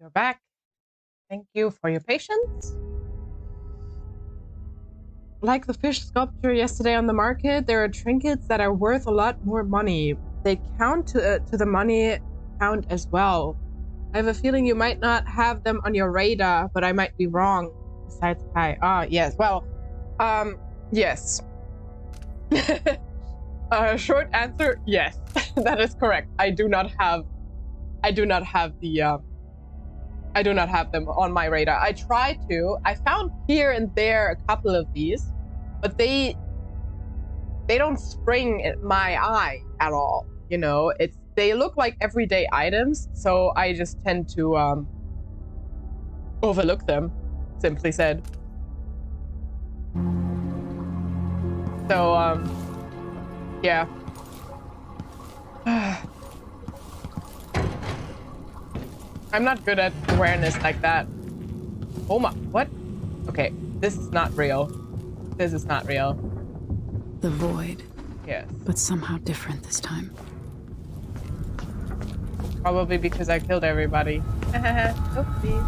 You're back. Thank you for your patience. Like the fish sculpture yesterday on the market, there are trinkets that are worth a lot more money. They count to the money count as well. I have a feeling you might not have them on your radar, but I might be wrong. Besides Kai. Yes. Well, yes. Short answer, yes. That is correct. I do not have them on my radar. I tried to. I found here and there a couple of these, but they don't spring my eye at all. You know, they look like everyday items, so I just tend to overlook them, simply said. So yeah. I'm not good at awareness like that. Oh my, what? Okay, this is not real. This is not real. The void. Yes. But somehow different this time. Probably because I killed everybody. Oopsie.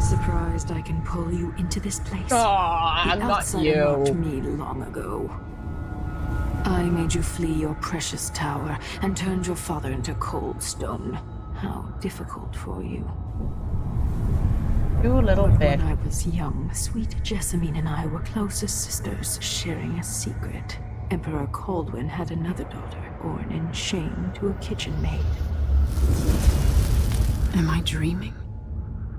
Surprised I can pull you into this place? Aw, not you. Marked me long ago. I made you flee your precious tower and turned your father into cold stone. How difficult for you. You little bitch. When I was young, sweet Jessamine and I were close as sisters, sharing a secret. Emperor Kaldwin had another daughter, born in shame to a kitchen maid. Am I dreaming?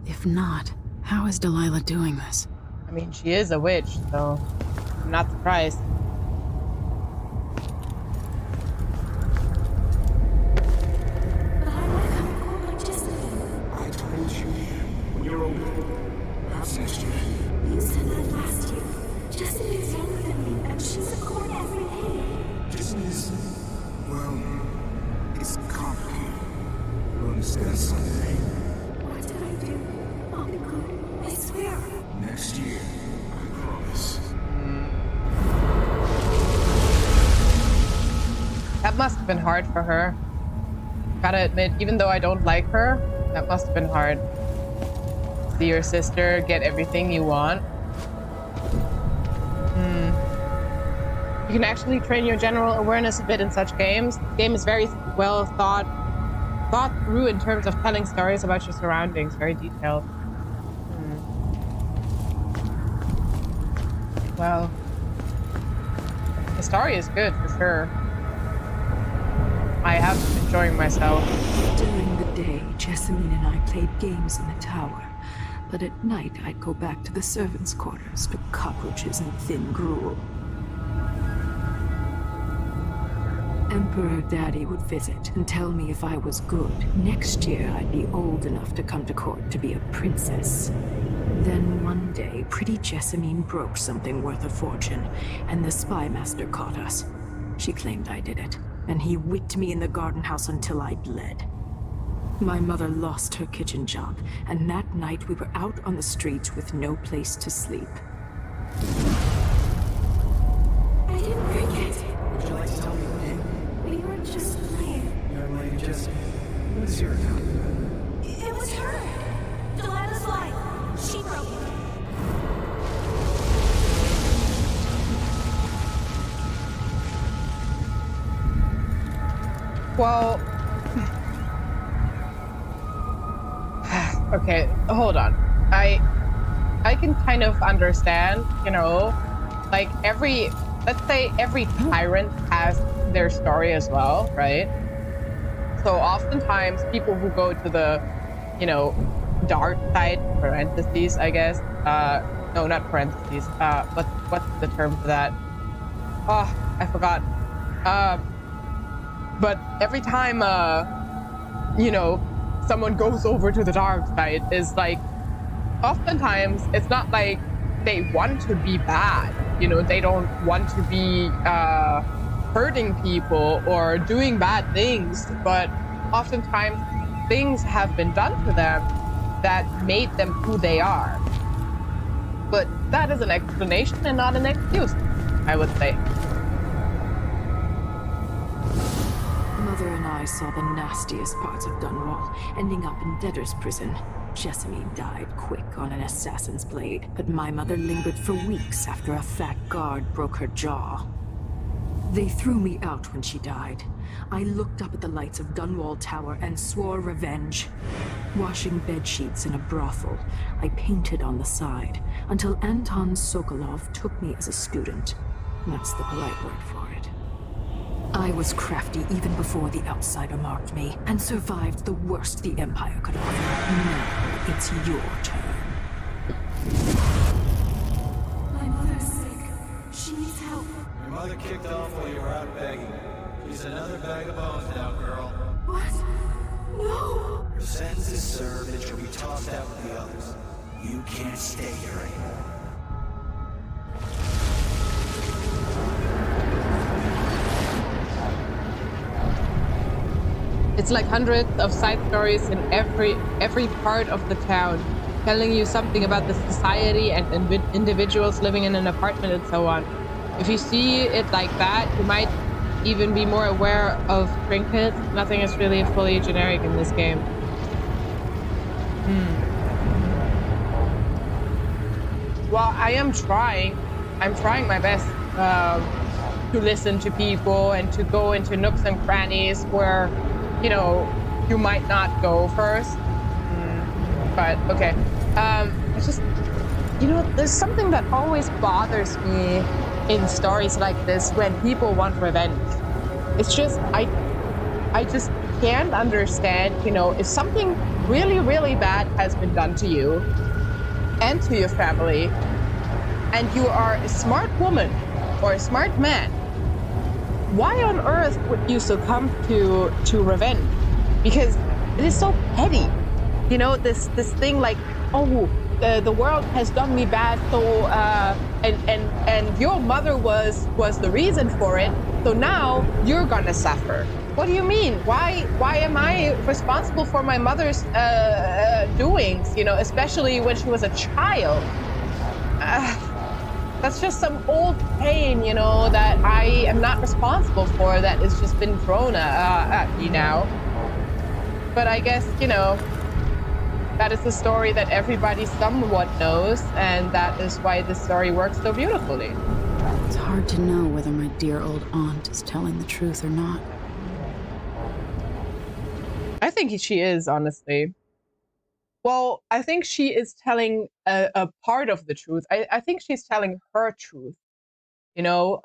If not, how is Delilah doing this? I mean, she is a witch, so I'm not surprised. I told you when you're older, perhaps next year. You said that last year. Jessamine is younger than me, and she's a court every day. Business, well, it's complicated. We'll discuss Sunday. What did I do? I'll be good. I swear. Next year, I promise. That must have been hard for her. Gotta admit, even though I don't like her, that must have been hard. See your sister get everything you want. You can actually train your general awareness a bit in such games. The game is very well thought through in terms of telling stories about your surroundings. Very detailed. Well, the story is good for sure. I have been enjoying myself. During the day, Jessamine and I played games in the tower. But at night, I'd go back to the servants' quarters to cockroaches and thin gruel. Emperor Daddy would visit and tell me if I was good. Next year, I'd be old enough to come to court to be a princess. Then one day, pretty Jessamine broke something worth a fortune, and the spy master caught us. She claimed I did it, and he whipped me in the garden house until I bled. My mother lost her kitchen job, and that night we were out on the streets with no place to sleep. I didn't forget. Would you like to tell me what game? We were just playing. Young lady Jessamine, what is your account? It was her. Delilah's life. She broke it. Well, okay, hold on. I can kind of understand, you know, like let's say every tyrant has their story as well, right? So oftentimes people who go to the, you know, dark side, parentheses, I guess. No, not parentheses. What's the term for that? Oh, I forgot. But every time, you know, someone goes over to the dark side, is like, oftentimes it's not like they want to be bad. You know, they don't want to be hurting people or doing bad things, but oftentimes things have been done to them that made them who they are. But that is an explanation and not an excuse, I would say. mother and I saw the nastiest parts of Dunwall, ending up in debtor's prison. Jessamine died quick on an assassin's blade, but my mother lingered for weeks after a fat guard broke her jaw. They threw me out when she died. I looked up at the lights of Dunwall Tower and swore revenge. Washing bedsheets in a brothel, I painted on the side, until Anton Sokolov took me as a student. That's the polite word for it. I was crafty even before the outsider marked me, and survived the worst the Empire could offer. Now it's your turn. My mother's sick. She needs help. Your mother kicked off while you were out begging. She's another bag of bones now, girl. What? No! Your sentence is served and you'll be tossed out with the others. You can't stay here anymore. It's like hundreds of side stories in every part of the town, telling you something about the society and individuals living in an apartment and so on. If you see it like that, you might even be more aware of trinkets. Nothing is really fully generic in this game. Well, I'm trying my best to listen to people and to go into nooks and crannies where, you know, you might not go first. But okay. It's just, you know, there's something that always bothers me in stories like this when people want revenge. It's just, I just can't understand, you know, if something really, really bad has been done to you and to your family, and you are a smart woman or a smart man, why on earth would you succumb to revenge? Because it is so petty. You know, this thing like, oh, the world has done me bad, so and your mother was the reason for it, so now you're gonna suffer. What do you mean? Why am I responsible for my mother's doings? You know, especially when she was a child. That's just some old pain, you know, that I am not responsible for, that has just been thrown at me now. But I guess, you know, that is a story that everybody somewhat knows, and that is why this story works so beautifully. It's hard to know whether my dear old aunt is telling the truth or not. I think she is, honestly. Well, I think she is telling a part of the truth. I think she's telling her truth, you know?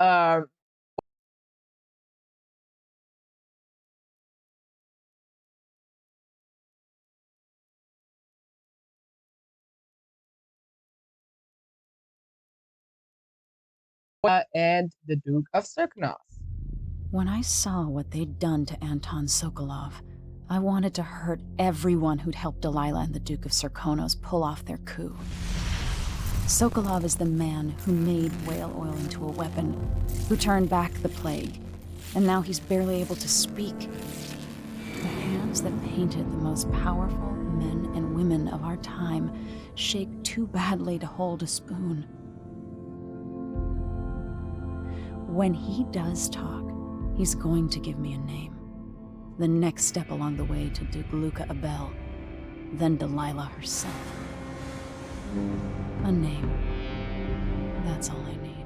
And the Duke of Sirknos. When I saw what they'd done to Anton Sokolov, I wanted to hurt everyone who'd helped Delilah and the Duke of Sirkonos pull off their coup. Sokolov is the man who made whale oil into a weapon, who turned back the plague, and now he's barely able to speak. The hands that painted the most powerful men and women of our time shake too badly to hold a spoon. When he does talk, he's going to give me a name. The next step along the way to Duke Luca Abel, then Delilah herself. A name. That's all I need.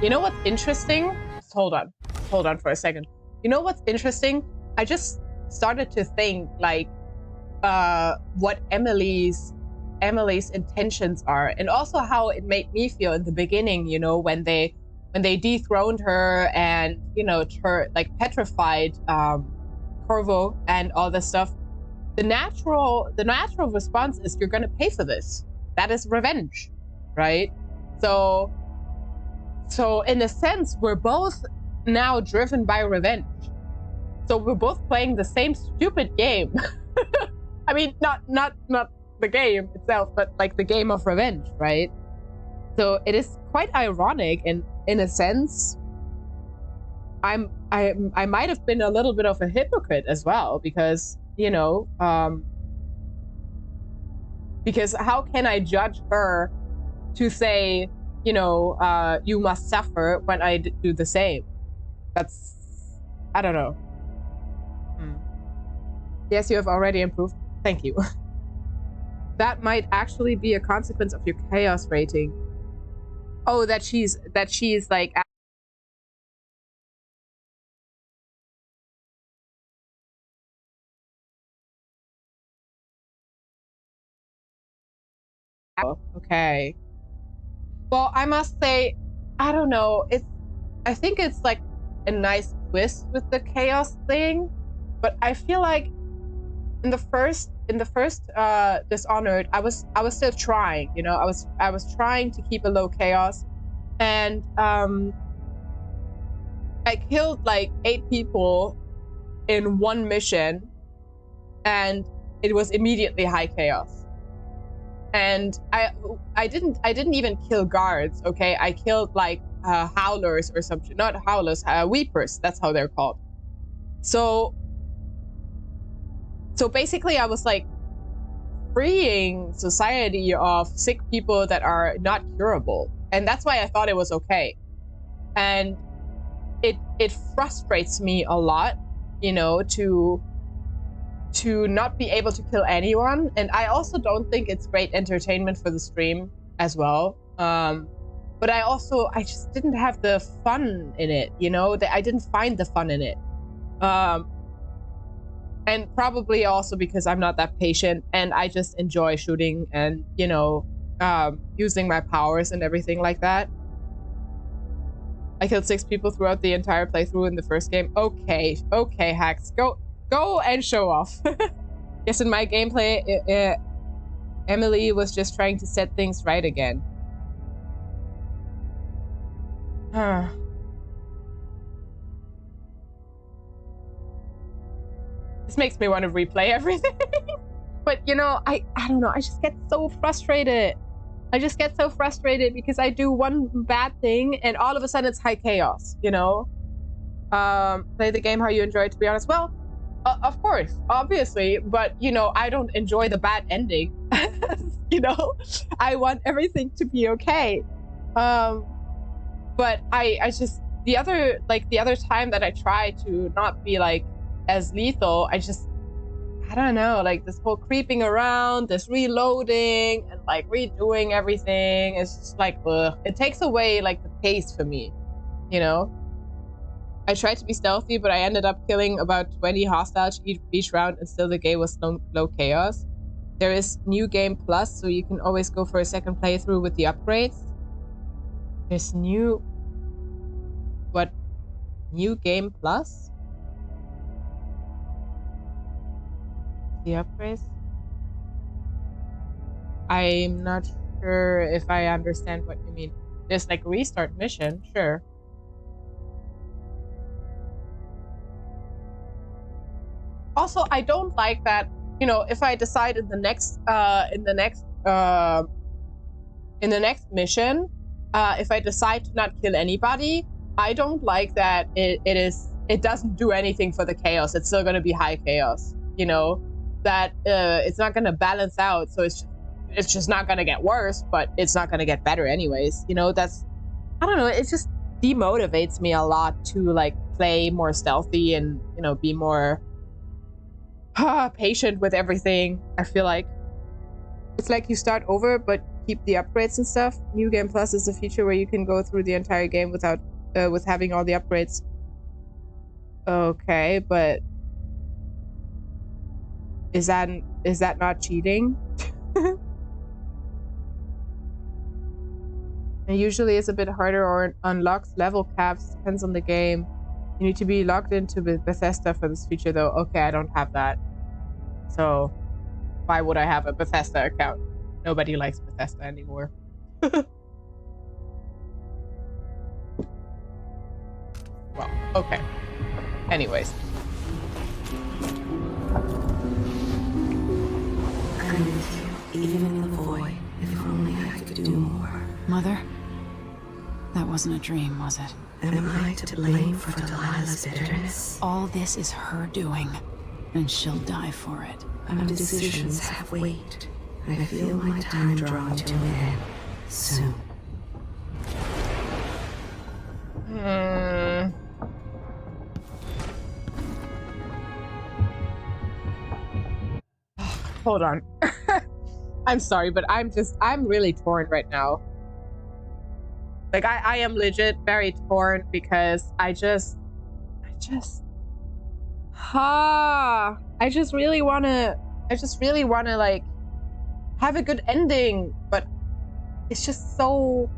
You know what's interesting? Just hold on for a second. You know what's interesting? I just started to think like what Emily's intentions are, and also how it made me feel in the beginning, you know, when they dethroned her and, you know, her like petrified Corvo and all this stuff. The natural response is, you're gonna pay for this. That is revenge, right? So in a sense, we're both now driven by revenge. So we're both playing the same stupid game. I mean, not the game itself, but like the game of revenge, right? So it is quite ironic, and in a sense, I might have been a little bit of a hypocrite as well, because, you know, because how can I judge her to say, you know, you must suffer when I do the same. That's, I don't know. Yes, you have already improved. Thank you. That might actually be a consequence of your chaos rating. Oh, that she's like. Okay. Well, I must say, I don't know. I think it's like a nice twist with the chaos thing, but I feel like in the first Dishonored, I was still trying. You know, I was trying to keep a low chaos, and I killed like 8 people in one mission, and it was immediately high chaos. And I didn't even kill guards. Okay, I killed like howlers or something. Not howlers, weepers. That's how they're called. So basically, I was like freeing society of sick people that are not curable, and that's why I thought it was okay. And it frustrates me a lot, you know, to not be able to kill anyone. And I also don't think it's great entertainment for the stream as well. But I just didn't have the fun in it, you know, I didn't find the fun in it. And probably also because I'm not that patient and I just enjoy shooting and, you know, using my powers and everything like that. I killed 6 people throughout the entire playthrough in the first game. Okay, Hacks, go and show off. Yes, in my gameplay, Emily was just trying to set things right again. This makes me want to replay everything. But, you know, I don't know. I just get so frustrated. Because I do one bad thing and all of a sudden it's high chaos, you know? Play the game how you enjoy it, to be honest. Well, of course, obviously, but, you know, I don't enjoy the bad ending. You know? I want everything to be okay. But I just, the other time that I try to not be, like, as lethal, I don't know, like, this whole creeping around, this reloading, and, like, redoing everything, it's just like, ugh. It takes away, like, the pace for me, you know? I tried to be stealthy, but I ended up killing about 20 hostiles each round, and still the game was low chaos. There is New Game Plus, so you can always go for a second playthrough with the upgrades. There's New Game Plus? The upgrades? I'm not sure if I understand what you mean. There's like restart mission, sure. Also, I don't like that, you know, if I decide in the next mission, if I decide to not kill anybody, I don't like that it doesn't do anything for the chaos. It's still gonna be high chaos, you know? That it's not gonna balance out, so it's just not gonna get worse, but it's not gonna get better anyways. You know, that's, I don't know, it just demotivates me a lot to like play more stealthy and, you know, be more patient with everything. I feel like it's like you start over but keep the upgrades and stuff. New Game Plus is a feature where you can go through the entire game without with having all the upgrades. Okay, but is that not cheating? It usually is a bit harder or unlocks level caps, depends on the game. You need to be logged into Bethesda for this feature though. Okay, I don't have that. So why would I have a Bethesda account? Nobody likes Bethesda anymore. Well, okay. Anyways. I'm with you, even in the void. If only I could do more. Mother? That wasn't a dream, was it? Am I to blame for Delilah's bitterness? All this is her doing, and she'll die for it. Our decisions have weight. I feel my time drawing to an end. Soon. Hmm. Hold on. I'm sorry, but I'm really torn right now. Like, I am legit very torn because I just I just really wanna like have a good ending, but it's just so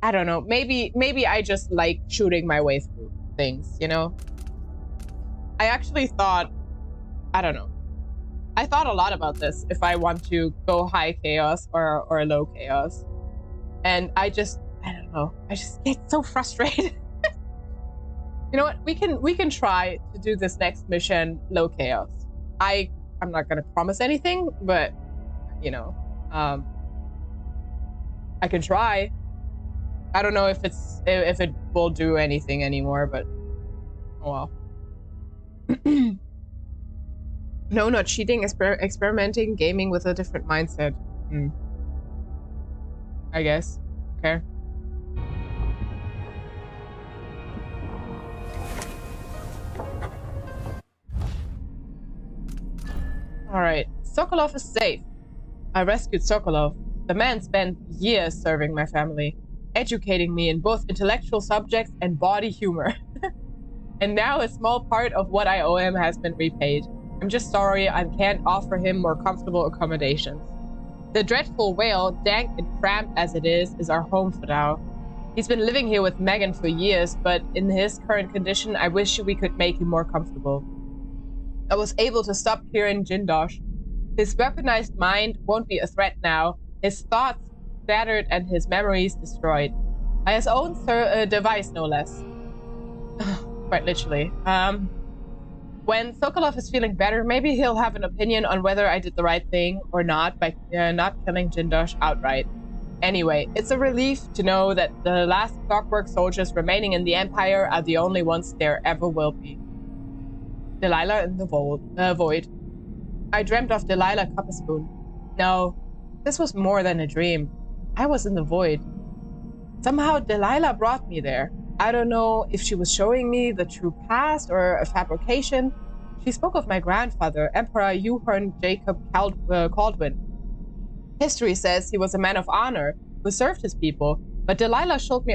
I don't know. Maybe I just like shooting my way through things, you know? I actually thought, I don't know. I thought a lot about this if I want to go high chaos or low chaos. And I don't know. I just get so frustrated. You know what? We can try to do this next mission low chaos. I'm not gonna promise anything, but you know, I can try. I don't know if it will do anything anymore, but oh well. No, not cheating. Experimenting, gaming with a different mindset. I guess. Okay. All right. Sokolov is safe. I rescued Sokolov. The man spent years serving my family, educating me in both intellectual subjects and body humor. And now a small part of what I owe him has been repaid. I'm just sorry I can't offer him more comfortable accommodations. The dreadful whale, dank and cramped as it is our home for now. He's been living here with Megan for years, but in his current condition, I wish we could make him more comfortable. I was able to stop Kieran Jindosh. His weaponized mind won't be a threat now, his thoughts scattered and his memories destroyed. By his own device, no less. Quite literally. When Sokolov is feeling better, maybe he'll have an opinion on whether I did the right thing or not by not killing Jindosh outright. Anyway, it's a relief to know that the last clockwork soldiers remaining in the Empire are the only ones there ever will be. Delilah in the void. I dreamt of Delilah Copperspoon. No, this was more than a dream. I was in the void. Somehow Delilah brought me there. I don't know if she was showing me the true past or a fabrication. She spoke of my grandfather, Emperor Euhorn Jacob Caldwin. History says he was a man of honor who served his people, but Delilah showed me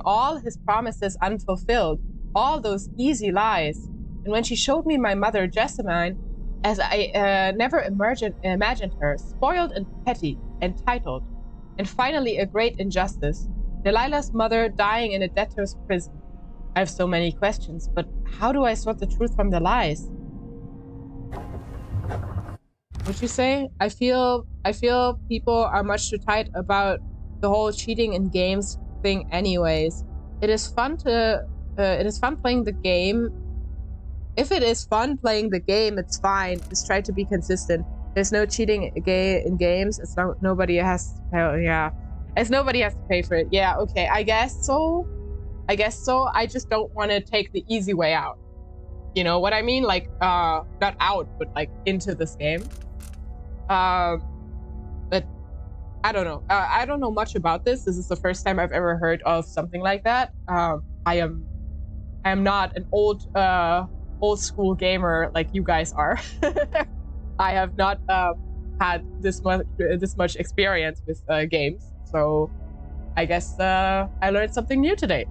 all his promises unfulfilled, all those easy lies. And when she showed me my mother, Jessamine, as I never imagined her, spoiled and petty, entitled, and finally a great injustice, Delilah's mother dying in a debtor's prison. I have so many questions, but how do I sort the truth from the lies? What'd you say? I feel people are much too tight about the whole cheating in games thing anyways. It is fun playing the game. If it is fun playing the game, it's fine. Just try to be consistent. There's no cheating in games. It's nobody has to pay for it. Yeah, okay. I guess so. I just don't want to take the easy way out. You know what I mean? Like, not out, but like into this game. But I don't know. I don't know much about this. This is the first time I've ever heard of something like that. I am not an old school gamer like you guys are. I have not had this much experience with games, so I guess I learned something new today.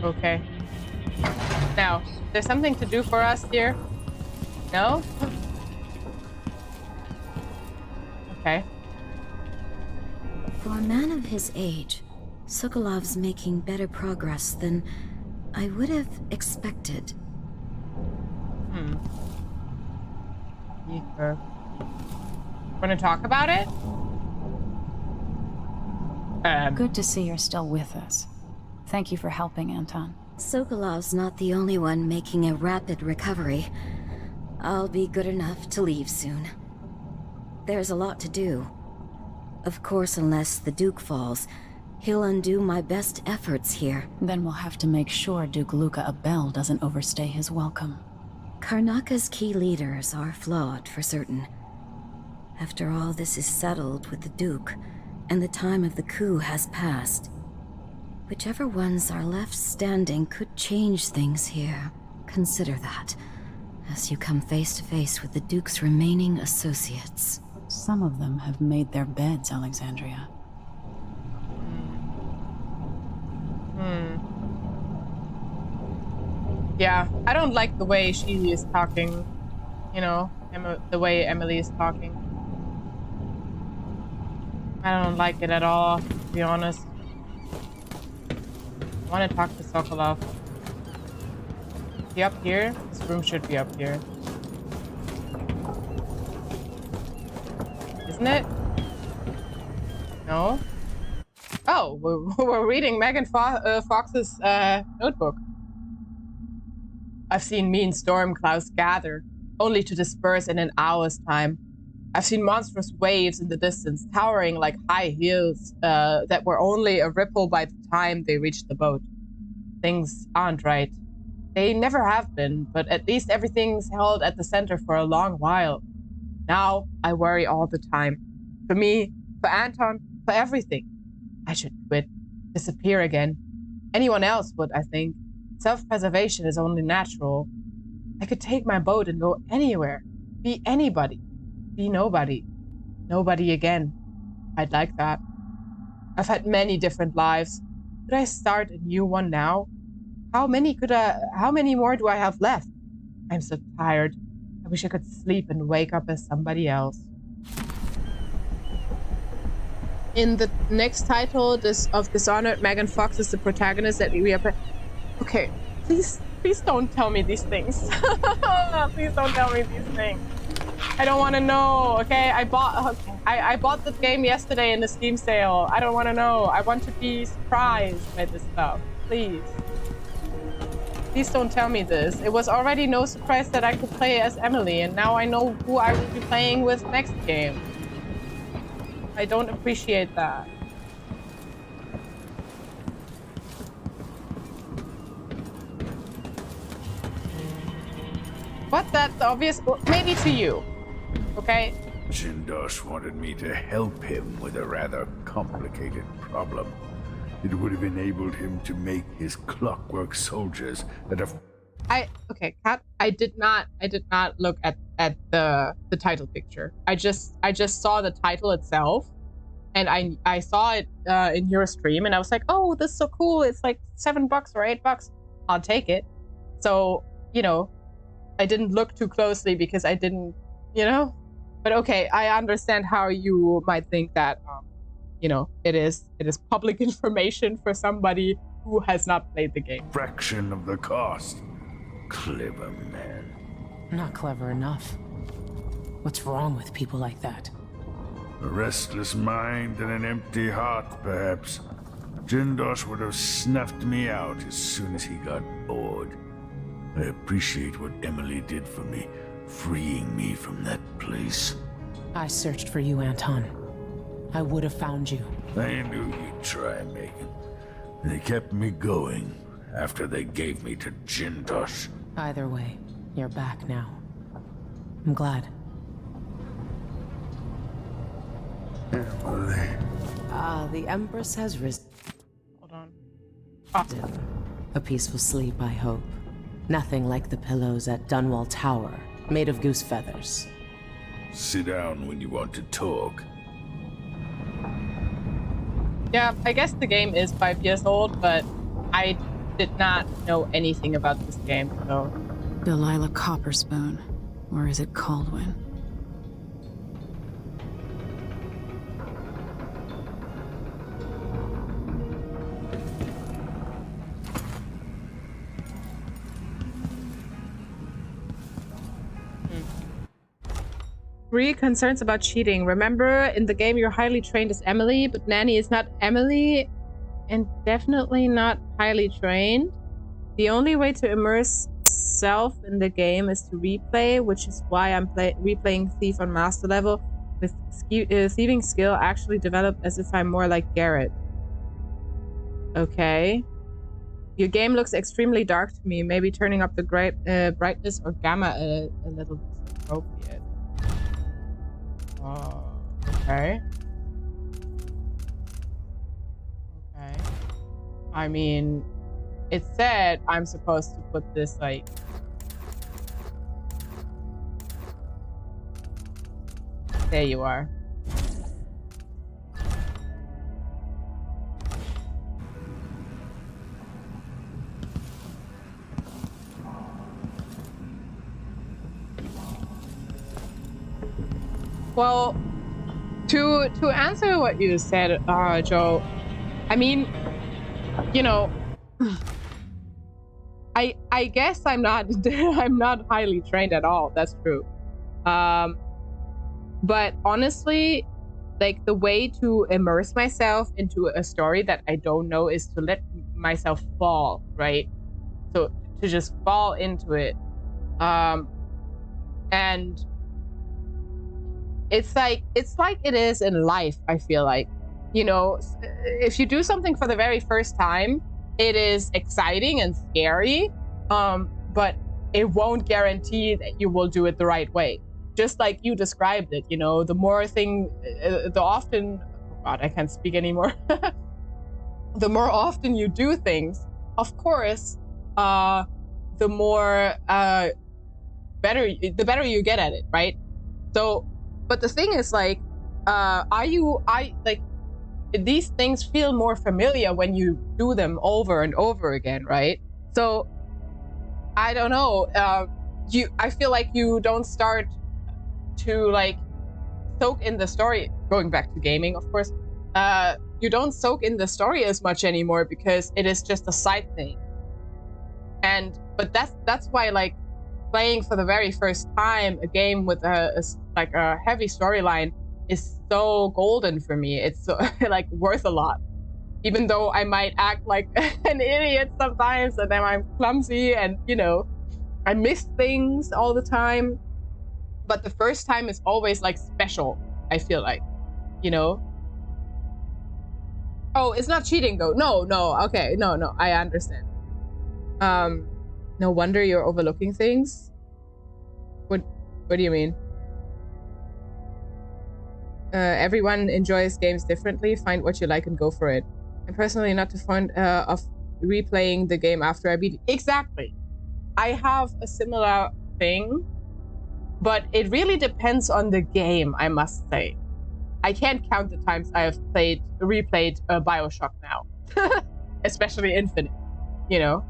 Okay. Now, there's something to do for us here? No? Okay. For a man of his age, Sokolov's making better progress than I would have expected. Want to talk about it? Good to see you're still with us. Thank you for helping, Anton. Sokolov's not the only one making a rapid recovery. I'll be good enough to leave soon. There's a lot to do. Of course, unless the Duke falls, he'll undo my best efforts here. Then we'll have to make sure Duke Luca Abel doesn't overstay his welcome. Karnaka's key leaders are flawed for certain. After all this is settled with the Duke, and the time of the coup has passed, whichever ones are left standing could change things here. Consider that, as you come face to face with the Duke's remaining associates. Some of them have made their beds, Alexandria. Yeah, I don't like the way she is talking. You know, the way Emily is talking. I don't like it at all, to be honest. I want to talk to Sokolov. Is he up here? This room should be up here. Isn't it? No? Oh, we're reading Megan Fox's notebook. I've seen mean storm clouds gather, only to disperse in an hour's time. I've seen monstrous waves in the distance, towering like high hills that were only a ripple by the time they reached the boat. Things aren't right. They never have been, but at least everything's held at the center for a long while. Now, I worry all the time. For me, for Anton, for everything. I should quit. Disappear again. Anyone else would, I think. Self-preservation is only natural. I could take my boat and go anywhere. Be anybody. Be nobody. Nobody again. I'd like that. I've had many different lives. Could I start a new one now? How many more do I have left? I'm so tired. I wish I could sleep and wake up as somebody else. In the next title of Dishonored, Megan Fox is the protagonist that we are... Okay, please don't tell me these things. Please don't tell me these things. I don't want to know, okay? I bought the game yesterday in the Steam sale. I don't want to know. I want to be surprised by this stuff. Please. Please don't tell me this. It was already no surprise that I could play as Emily, and now I know who I will be playing with next game. I don't appreciate that. What? That's obvious? Well, maybe to you. Okay? Jindosh wanted me to help him with a rather complicated problem. It would have enabled him to make his clockwork soldiers that have... Okay, Kat, I did not look at the title picture. I just saw the title itself, and I saw it in your stream, and I was like, oh, this is so cool. It's like $7 or $8. I'll take it. So, you know, I didn't look too closely because I didn't, you know. But okay, I understand how you might think that, you know, it is public information for somebody who has not played the game. Fraction of the cost. Clever man. Not clever enough. What's wrong with people like that? A restless mind and an empty heart, perhaps. Jindosh would have snuffed me out as soon as he got bored. I appreciate what Emily did for me, freeing me from that place. I searched for you, Anton. I would have found you. I knew you'd try, Megan. They kept me going after they gave me to Jindosh. Either way, you're back now. I'm glad. Emily. The Empress has risen. Hold on. A peaceful sleep, I hope. Nothing like the pillows at Dunwall Tower, made of goose feathers. Sit down when you want to talk. Yeah, I guess the game is 5 years old, but I did not know anything about this game, so... Delilah Copperspoon. Or is it Caldwin? Three concerns about cheating. Remember, in the game you're highly trained as Emily, but Nanny is not Emily and definitely not highly trained. The only way to immerse self in the game is to replay, which is why I'm replaying Thief on master level with thieving skill actually developed as if I'm more like Garrett. Okay. Your game looks extremely dark to me. Maybe turning up the brightness or gamma a little appropriate. Okay. Okay. I mean, it said I'm supposed to put this like... There you are. Well, to answer what you said, Joe, I mean, you know, I guess I'm not I'm not highly trained at all. That's true. But honestly, like the way to immerse myself into a story that I don't know is to let myself fall, right? So to just fall into it. And it's like it is in life, I feel like. You know, if you do something for the very first time, it is exciting and scary, but it won't guarantee that you will do it the right way. Just like you described it, you know, the often, oh God, I can't speak anymore. The more often you do things, of course, the more better you get at it, right? So, but the thing is, like, these things feel more familiar when you do them over and over again, right? So, I don't know. I feel like you don't start to like soak in the story. Going back to gaming, of course, you don't soak in the story as much anymore because it is just a side thing. But that's why, like, playing for the very first time a game with a heavy storyline is so golden for me. It's so, like worth a lot, even though I might act like an idiot sometimes, and then I'm clumsy, and you know, I miss things all the time. But the first time is always like special, I feel like, you know. Oh, it's not cheating though. No, okay, no, I understand. No wonder you're overlooking things. What do you mean? Everyone enjoys games differently. Find what you like and go for it. I'm personally not too fond of replaying the game after I beat it. Exactly. I have a similar thing, but it really depends on the game, I must say. I can't count the times I have replayed Bioshock now. Especially Infinite, you know.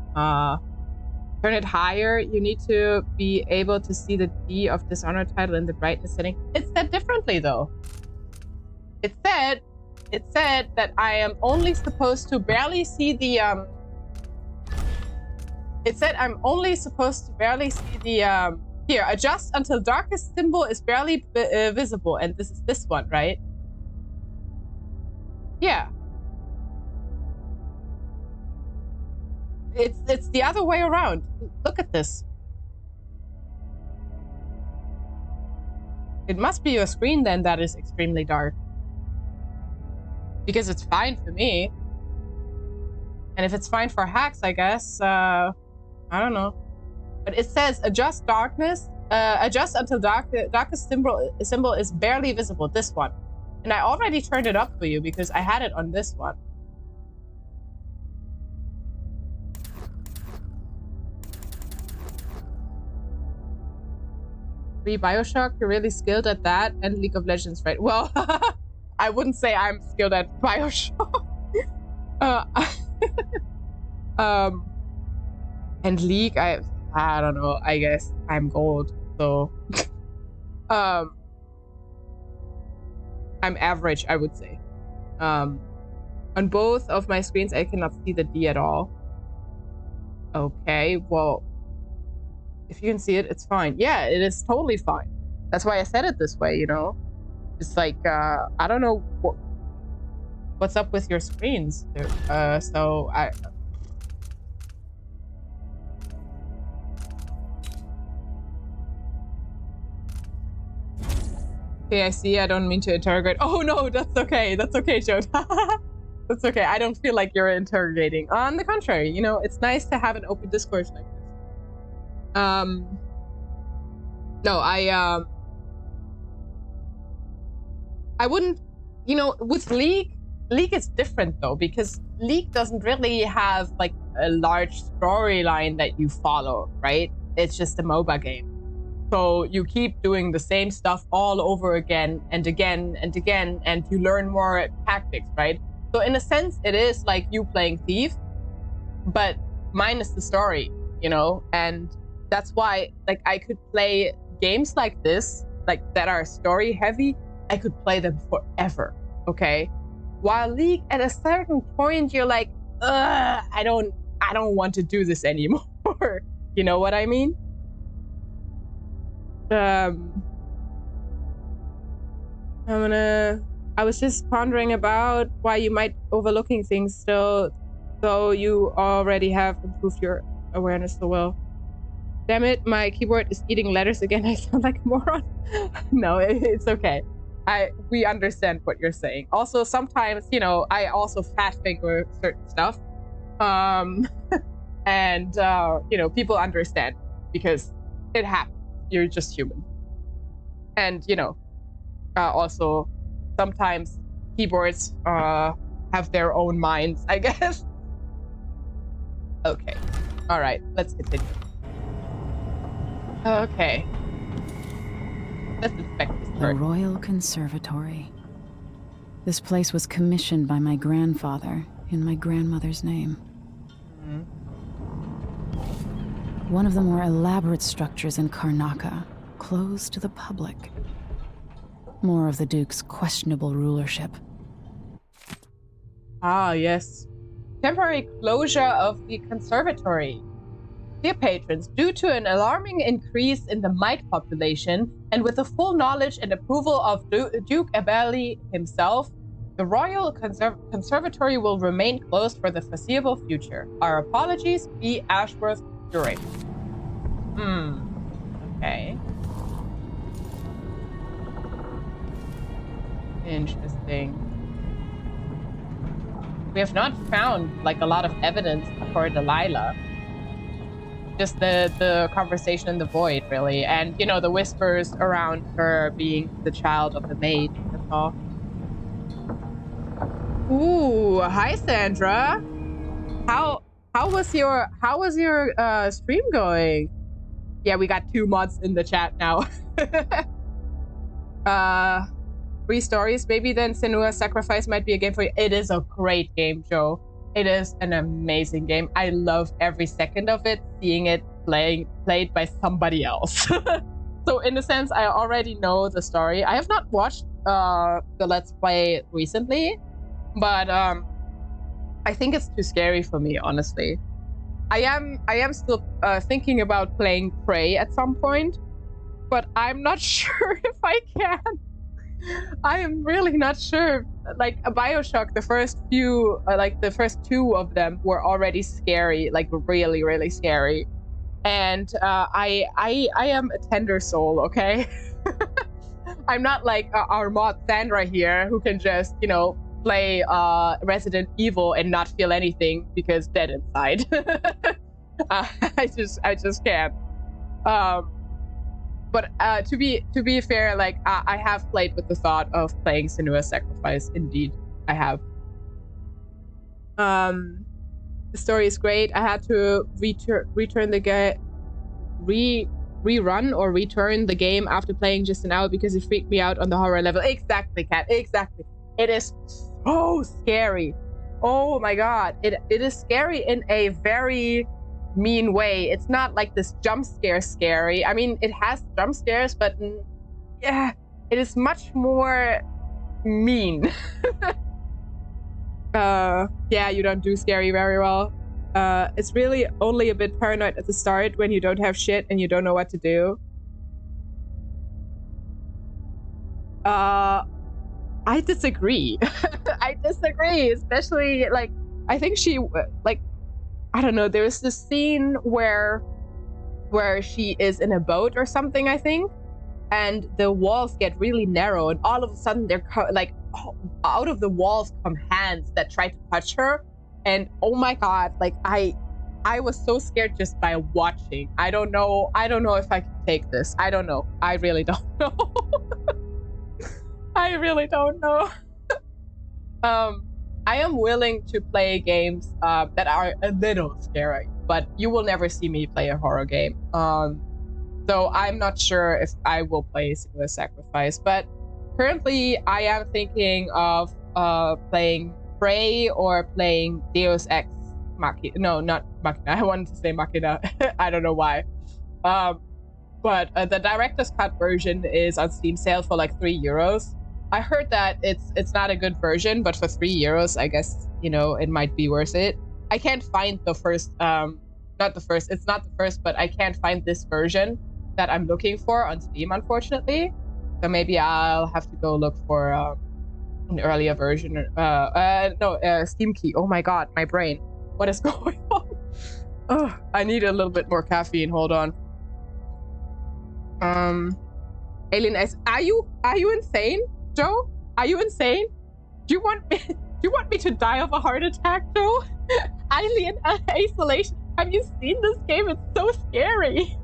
Turn it higher. You need to be able to see the D of Dishonored title in the brightness setting. It's said differently though. It said that I am only supposed to barely see the It said I'm only supposed to barely see the here, adjust until darkest symbol is barely visible, and this is this one, right? Yeah. It's the other way around. Look at this. It must be your screen then that is extremely dark. Because it's fine for me. And if it's fine for hacks, I guess, I don't know. But it says adjust darkness, adjust until darkest symbol is barely visible, this one. And I already turned it up for you because I had it on this one. Bioshock, you're really skilled at that, and League of Legends, right? Well, I wouldn't say I'm skilled at Bioshock. And League, I don't know, I guess I'm gold, so I'm average, I would say. On both of my screens I cannot see the D at all. Okay, well, if you can see it, it's fine. Yeah, it is totally fine. That's why I said it this way, you know? It's like, I don't know what's up with your screens. So I... Okay, I see. I don't mean to interrogate. Oh no, that's okay. That's okay, Joe. That's okay. I don't feel like you're interrogating. On the contrary, you know, it's nice to have an open discourse like this. No, I wouldn't, you know, with League is different though, because League doesn't really have like a large storyline that you follow, right? It's just a MOBA game. So you keep doing the same stuff all over again and again and again, and you learn more tactics, right? So in a sense, it is like you playing Thief, but minus the story, you know? And that's why, like, I could play games like this, like that are story heavy. I could play them forever, okay? While League, at a certain point, you're like, I don't want to do this anymore. You know what I mean? I was just pondering about why you might overlooking things still, though you already have improved your awareness so well. Damn it, my keyboard is eating letters again. I sound like a moron. No, it's okay. We understand what you're saying. Also, sometimes, you know, I also fat finger certain stuff. And, you know, people understand because it happens. You're just human. And, you know, also sometimes keyboards have their own minds, I guess. Okay. All right, let's continue. Okay. Let's inspect this The first. Royal Conservatory. This place was commissioned by my grandfather in my grandmother's name. Mm-hmm. One of the more elaborate structures in Karnaca, closed to the public. More of the Duke's questionable rulership. Ah, yes. Temporary closure of the conservatory. Dear patrons, due to an alarming increase in the mite population, and with the full knowledge and approval of Duke Abeli himself, the Royal Conservatory will remain closed for the foreseeable future. Our apologies, B. Ashworth Durham. Okay. Interesting. We have not found, like, a lot of evidence for Delilah. Just the conversation in the void, really. And, you know, the whispers around her being the child of the maid. That's all. Ooh, hi, Sandra. How was your stream going? Yeah, we got 2 mods in the chat now. 3 stories. Maybe then Senua's Sacrifice might be a game for you. It is a great game, Joe. It is an amazing game. I love every second of it, seeing it played by somebody else. So in a sense, I already know the story. I have not watched the Let's Play recently, but I think it's too scary for me, honestly. I am still thinking about playing Prey at some point, but I'm not sure if I can. I am really not sure. Like a BioShock, the first few, like the first 2 of them were already scary, like really, really scary. And I am a tender soul, okay? I'm not like our mod Sandra here, who can just, you know, play Resident Evil and not feel anything because dead inside. I just can't. But to be fair, like I have played with the thought of playing Senua's Sacrifice. Indeed, I have. The story is great. I had to return the game, rerun or return the game after playing just an hour because it freaked me out on the horror level. Exactly, Kat. Exactly. It is so scary. Oh my god. It is scary in a very mean way. It's not like this jump scare scary. I mean, it has jump scares, but yeah, it is much more mean. Yeah, you don't do scary very well. It's really only a bit paranoid at the start when you don't have shit and you don't know what to do. I disagree. I disagree, especially like I think she like I don't know. There's this scene where she is in a boat or something, I think, and the walls get really narrow, and all of a sudden they're like out of the walls come hands that try to touch her, and oh my god, like I was so scared just by watching. I don't know if I can take this. I don't know. I really don't know. I really don't know. I am willing to play games that are a little scary, but you will never see me play a horror game. So I'm not sure if I will play Singular Sacrifice, but currently I am thinking of playing Prey or playing Deus Ex Machina. No, not Machina. I wanted to say Machina. I don't know why. But the director's cut version is on Steam sale for like €3. I heard that it's not a good version, but for €3, I guess, you know, it might be worth it. I can't find the first, it's not the first, but I can't find this version that I'm looking for on Steam, unfortunately. So maybe I'll have to go look for an earlier version. Steam key. Oh my god, my brain. What is going on? Oh, I need a little bit more caffeine. Hold on. Alien S. Are you insane, Joe? Are you insane? Do you want me to die of a heart attack, Joe? Alien Isolation. Have you seen this game? It's so scary.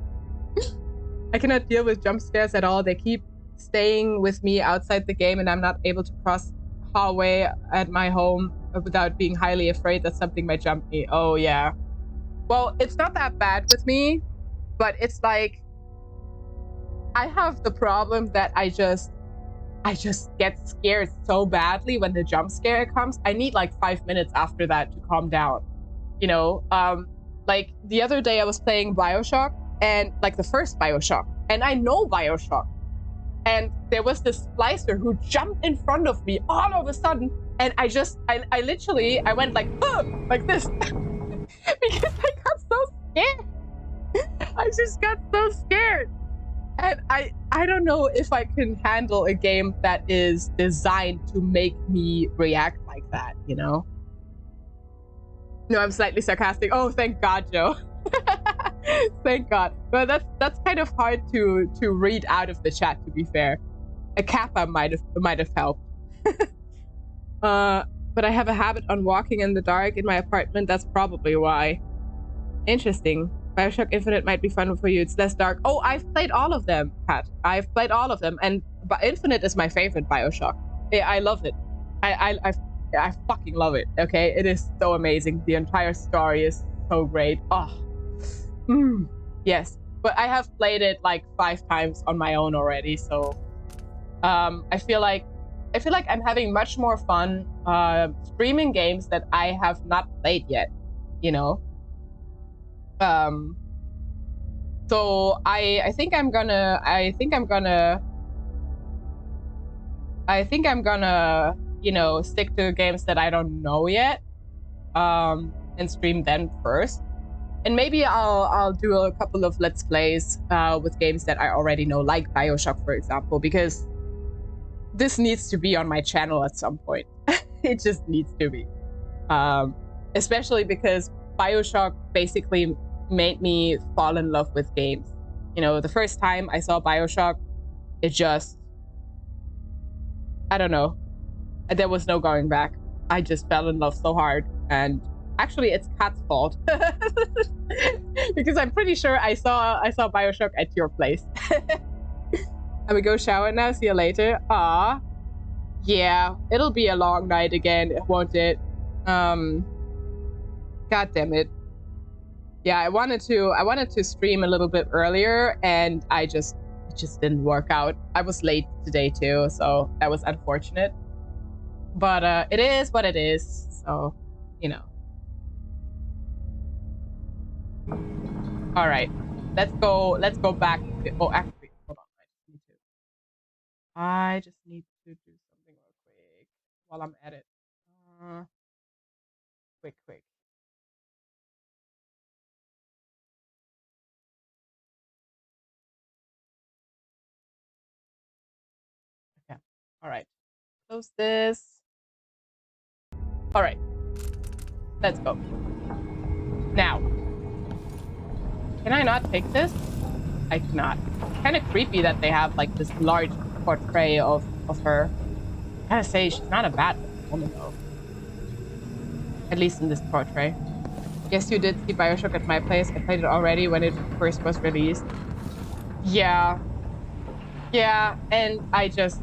I cannot deal with jump scares at all. They keep staying with me outside the game, and I'm not able to cross hallway at my home without being highly afraid that something might jump me. Oh yeah. Well, it's not that bad with me, but it's like I have the problem that I just get scared so badly when the jump scare comes. I need like 5 minutes after that to calm down. You know, like the other day I was playing BioShock, and like the first BioShock, and I know BioShock. And there was this splicer who jumped in front of me all of a sudden, and I literally went like, oh, like this. Because I got so scared. I just got so scared. And I don't know if I can handle a game that is designed to make me react like that, you know? No, I'm slightly sarcastic. Oh, thank God, Joe. Thank God. But that's kind of hard to read out of the chat, to be fair. A kappa might have helped. But I have a habit on walking in the dark in my apartment. That's probably why. Interesting. BioShock Infinite might be fun for you. It's less dark. Oh, I've played all of them, Pat. I've played all of them, and Infinite is my favorite BioShock. I love it. I fucking love it. Okay, it is so amazing. The entire story is so great. Oh, yes. But I have played it like 5 times on my own already. So, I feel like I'm having much more fun streaming games that I have not played yet. You know. So I think I'm gonna you know, stick to games that I don't know yet, and stream them first, and maybe I'll do a couple of let's plays with games that I already know, like BioShock, for example, because this needs to be on my channel at some point. It just needs to be, especially because BioShock basically made me fall in love with games. You know, the first time I saw BioShock, it just, I don't know, there was no going back. I just fell in love so hard, and actually it's Kat's fault. Because I'm pretty sure I saw BioShock at your place. I'm gonna go shower now, see you later. Yeah, it'll be a long night again, won't it? God damn it. Yeah, I wanted to stream a little bit earlier, and it just didn't work out. I was late today too, so that was unfortunate. But it is what it is, so, you know. All right, let's go back to, oh, actually, hold on, I just need to do something real quick while I'm at it. Quick. Okay. All right. Close this. All right. Let's go. Now. Can I not take this? I cannot. It's kind of creepy that they have like this large portrait of her. Gotta say, she's not a bad woman, though. At least in this portrait. Guess you did see Bioshock at my place. I played it already when it first was released. Yeah. Yeah, and I just...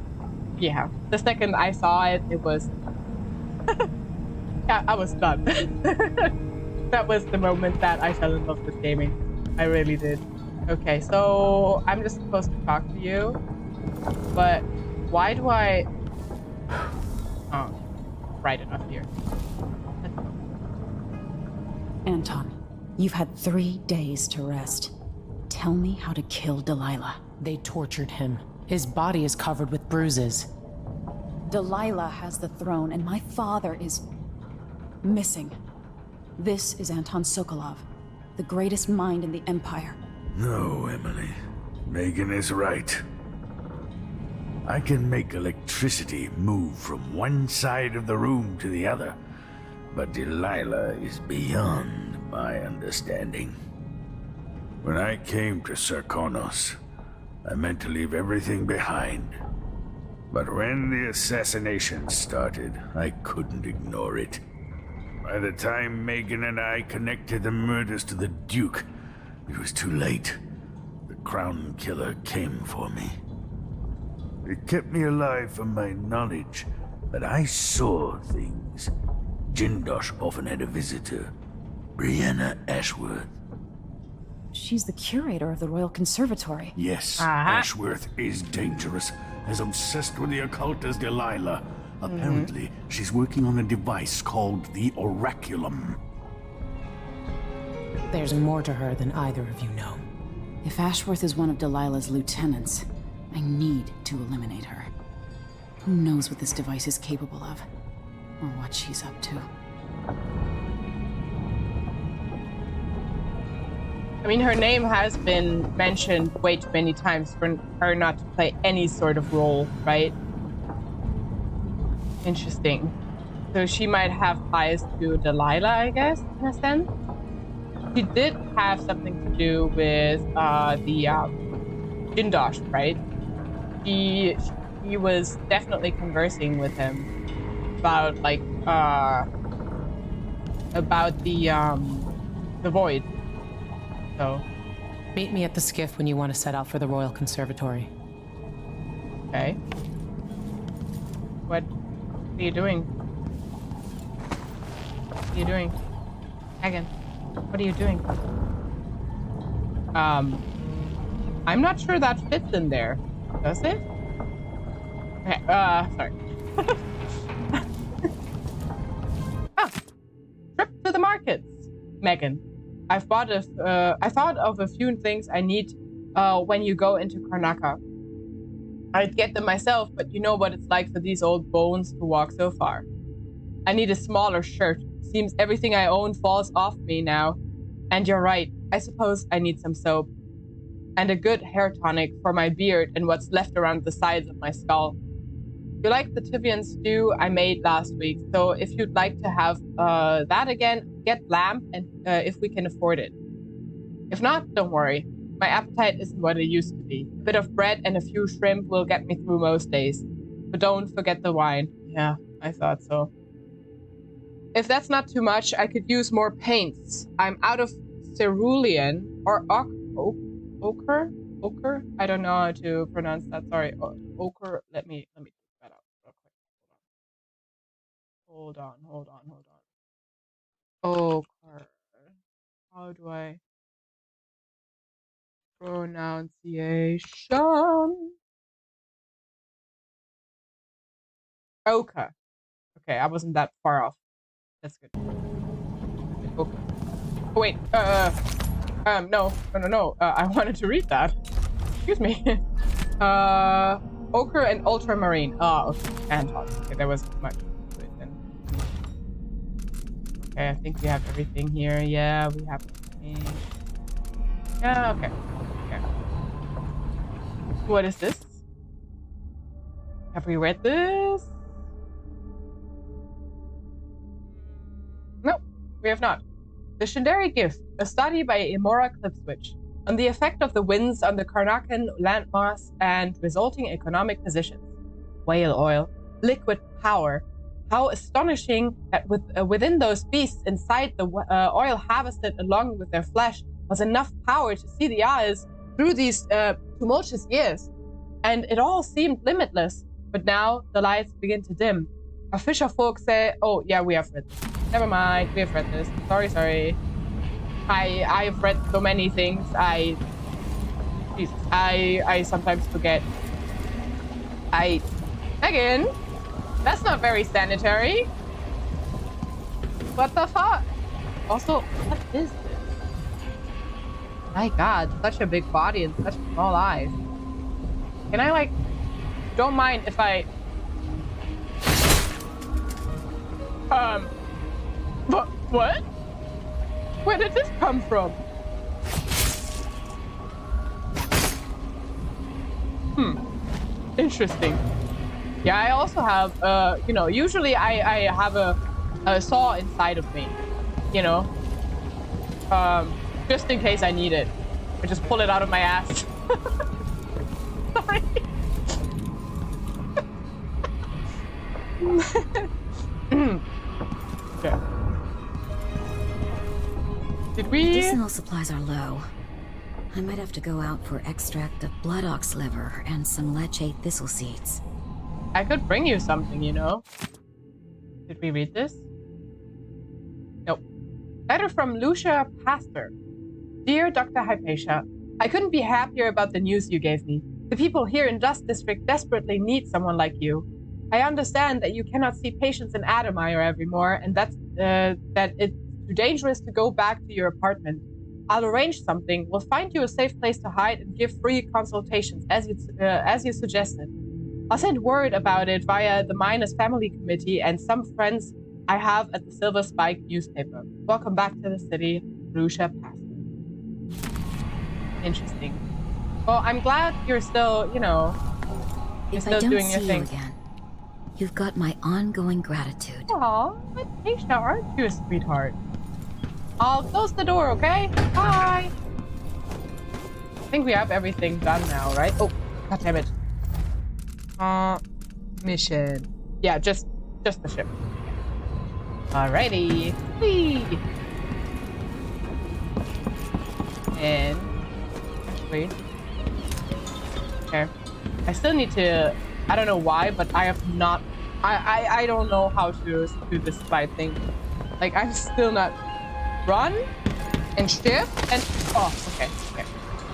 Yeah. The second I saw it, it was... yeah, I was done. That was the moment that I fell in love with gaming. I really did. Okay, so I'm just supposed to talk to you. But why do I... Oh, right enough here. Anton, you've had 3 days to rest. Tell me how to kill Delilah. They tortured him. His body is covered with bruises. Delilah has the throne, and my father is... missing. This is Anton Sokolov, the greatest mind in the Empire. No, Emily. Megan is right. I can make electricity move from one side of the room to the other, but Delilah is beyond my understanding. When I came to Serkonos, I meant to leave everything behind. But when the assassination started, I couldn't ignore it. By the time Megan and I connected the murders to the Duke, it was too late. The Crown Killer came for me. It kept me alive from my knowledge that I saw things. Jindosh often had a visitor, Brianna Ashworth. She's the curator of the Royal Conservatory. Yes, Ashworth is dangerous, as obsessed with the occult as Delilah. Apparently, she's working on a device called the Oraculum. There's more to her than either of you know. If Ashworth is one of Delilah's lieutenants, I need to eliminate her. Who knows what this device is capable of, or what she's up to. I mean, her name has been mentioned way too many times for her not to play any sort of role, right? Interesting. So she might have ties to Delilah, I guess, in a sense. She did have something to do with the Jindosh, right? She was definitely conversing with him about the void. So meet me at the skiff when you want to set out for the Royal Conservatory. Okay. What are you doing? What are you doing? Megan, what are you doing? I'm not sure that fits in there. Does it? Okay, sorry. Trip to the markets. Megan, I thought of a few things I need when you go into Karnaca. I'd get them myself, but you know what it's like for these old bones to walk so far. I need a smaller shirt. Seems everything I own falls off me now. And you're right. I suppose I need some soap. And a good hair tonic for my beard and what's left around the sides of my skull. You like the Tivian stew I made last week, so if you'd like to have that again, get lamb, and if we can afford it. If not, don't worry. My appetite isn't what it used to be. A bit of bread and a few shrimp will get me through most days. But don't forget the wine. Yeah, I thought so. If that's not too much, I could use more paints. I'm out of cerulean or ochre? Ochre? I don't know how to pronounce that. Sorry. Ochre. Let me check that out real quick. Hold on. Ochre. How do I pronunciation? Ochre. Okay, I wasn't that far off. That's good. Okay. Oh, wait. No. I wanted to read that. Excuse me. Ochre and ultramarine. Oh, okay. Anton. Okay, there was much to it then. Okay, I think we have everything here. Yeah, we have everything. Yeah, okay. What is this? Have we read this? No, we have not. The Shandari Gift, a study by Imora Clipswitch, on the effect of the winds on the Karnakan landmass and resulting economic positions. Whale oil. liquid power. How astonishing that within those beasts inside the oil harvested along with their flesh was enough power to see the eyes through these tumultuous years. And it all seemed limitless. But now the lights begin to dim. Our fisher folk say, oh, yeah, we have read this. Never mind, we have read this. Sorry. I've read so many things. Jesus, I sometimes forget. Again, that's not very sanitary. What the fuck? Also, what is this? My God, such a big body and such small eyes. Can I, like, don't mind if I... What? Where did this come from? Interesting. Yeah, I also have, you know, usually I have a saw inside of me, you know, just in case I need it. I just pull it out of my ass. Sorry. Okay. Did we? Medicinal supplies are low. I might have to go out for extract of blood ox liver and some leche thistle seeds. I could bring you something, you know. Did we read this? Nope. Letter from Lucia Pastor. Dear Dr. Hypatia, I couldn't be happier about the news you gave me. The people here in Dust District desperately need someone like you. I understand that you cannot see patients in Adamire anymore, and that it's too dangerous to go back to your apartment. I'll arrange something. We'll find you a safe place to hide and give free consultations, as you suggested. I'll send word about it via the Miners Family Committee and some friends I have at the Silver Spike newspaper. Welcome back to the city, Lucia Pastor. Interesting. Well, I'm glad you're still, you know, If still I don't doing see your you thing. again, you've got my ongoing gratitude. Aw, Hypatia, aren't you a sweetheart? I'll close the door, okay? Bye! I think we have everything done now, right? Oh, god damn it. Mission. Yeah, just the ship. Alrighty. Whee! And... wait. Okay. I still need to... I don't know why, but I have not... I don't know how to do this slide thing. Like, I'm still not... Run and shift and oh, okay.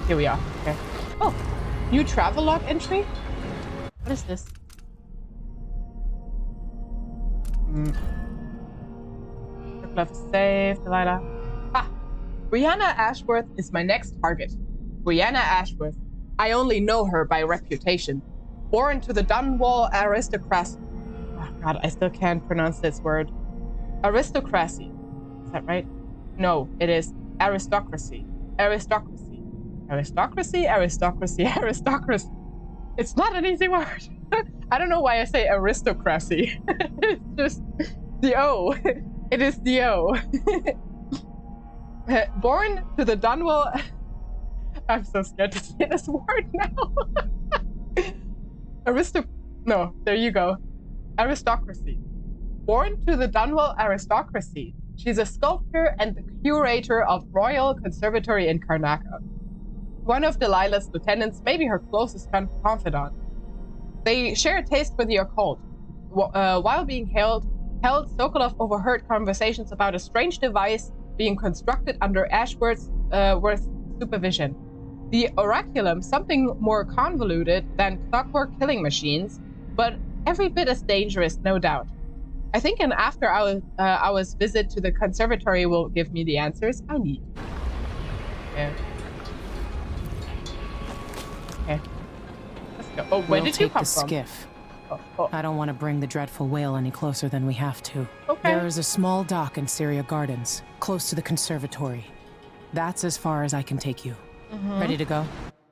Here we are. Okay. Oh, new travel log entry. What is this? Left save, Delilah. Ah, Brianna Ashworth is my next target. Brianna Ashworth. I only know her by reputation. Born to the Dunwall aristocracy. Oh God, I still can't pronounce this word. Aristocracy. Is that right? No, it is aristocracy. Aristocracy. Aristocracy, aristocracy, aristocracy. It's not an easy word. I don't know why I say aristocracy. It's just the O. It is the O. Born to the Dunwall... I'm so scared to say this word now. No, there you go. Aristocracy. Born to the Dunwall aristocracy. She's a sculptor and the curator of Royal Conservatory in Karnaca. One of Delilah's lieutenants, maybe her closest confidant. They share a taste for the occult. While being held, Sokolov overheard conversations about a strange device being constructed under Ashworth's supervision. The oraculum, something more convoluted than clockwork killing machines, but every bit as dangerous, no doubt. I think an after-hours visit to the conservatory will give me the answers I need. Yeah. Okay. Let's go. Oh, where did you come from? Skiff. Oh. I don't want to bring the dreadful whale any closer than we have to. Okay. There is a small dock in Syria Gardens, close to the conservatory. That's as far as I can take you. Ready to go?